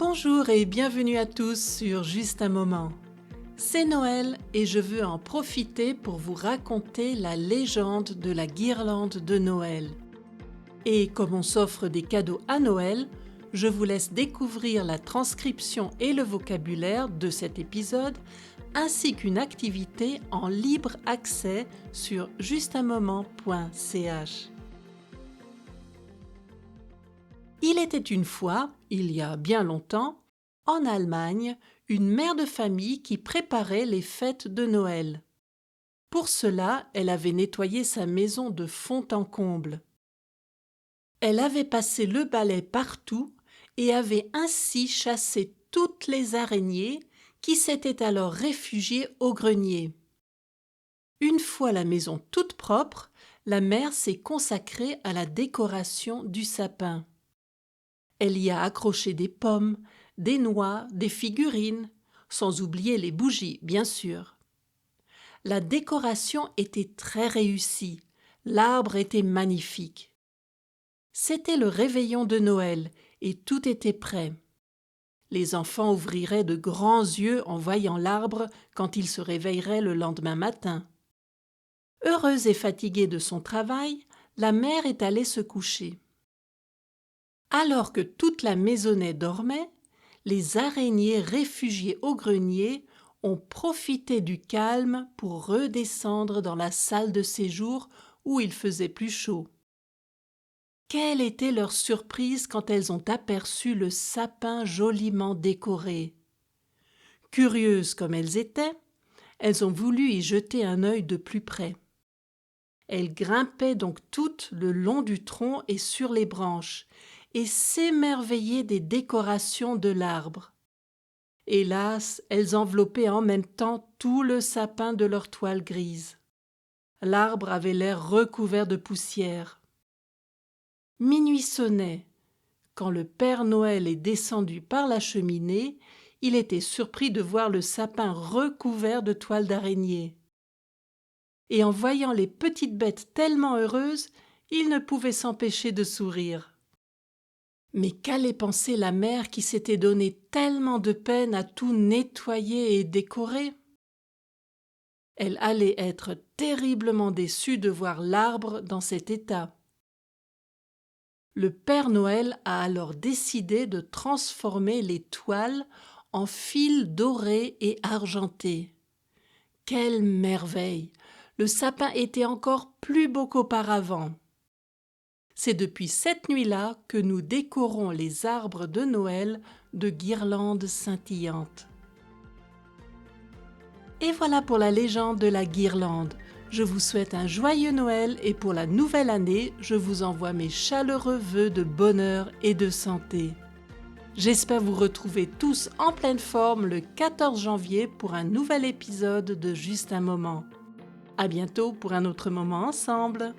Bonjour et bienvenue à tous sur Juste un moment. C'est Noël et je veux en profiter pour vous raconter la légende de la guirlande de Noël. Et comme on s'offre des cadeaux à Noël, je vous laisse découvrir la transcription et le vocabulaire de cet épisode, ainsi qu'une activité en libre accès sur justunmoment.ch. Il était une fois, il y a bien longtemps, en Allemagne, une mère de famille qui préparait les fêtes de Noël. Pour cela, elle avait nettoyé sa maison de fond en comble. Elle avait passé le balai partout et avait ainsi chassé toutes les araignées qui s'étaient alors réfugiées au grenier. Une fois la maison toute propre, la mère s'est consacrée à la décoration du sapin. Elle y a accroché des pommes, des noix, des figurines, sans oublier les bougies, bien sûr. La décoration était très réussie, l'arbre était magnifique. C'était le réveillon de Noël et tout était prêt. Les enfants ouvriraient de grands yeux en voyant l'arbre quand ils se réveilleraient le lendemain matin. Heureuse et fatiguée de son travail, la mère est allée se coucher. Alors que toute la maisonnée dormait, les araignées réfugiées au grenier ont profité du calme pour redescendre dans la salle de séjour où il faisait plus chaud. Quelle était leur surprise quand elles ont aperçu le sapin joliment décoré. Curieuses comme elles étaient, elles ont voulu y jeter un œil de plus près. Elles grimpaient donc toutes le long du tronc et sur les branches, et s'émerveillaient des décorations de l'arbre. Hélas, elles enveloppaient en même temps tout le sapin de leur toile grise. L'arbre avait l'air recouvert de poussière. Minuit sonnait. Quand le Père Noël est descendu par la cheminée, il était surpris de voir le sapin recouvert de toiles d'araignée. Et en voyant les petites bêtes tellement heureuses, il ne pouvait s'empêcher de sourire. Mais qu'allait penser la mère qui s'était donné tellement de peine à tout nettoyer et décorer? Elle allait être terriblement déçue de voir l'arbre dans cet état. Le Père Noël a alors décidé de transformer les toiles en fils dorés et argentés. Quelle merveille! Le sapin était encore plus beau qu'auparavant. C'est depuis cette nuit-là que nous décorons les arbres de Noël de guirlandes scintillantes. Et voilà pour la légende de la guirlande. Je vous souhaite un joyeux Noël et pour la nouvelle année, je vous envoie mes chaleureux vœux de bonheur et de santé. J'espère vous retrouver tous en pleine forme le 14 janvier pour un nouvel épisode de Juste un moment. À bientôt pour un autre moment ensemble.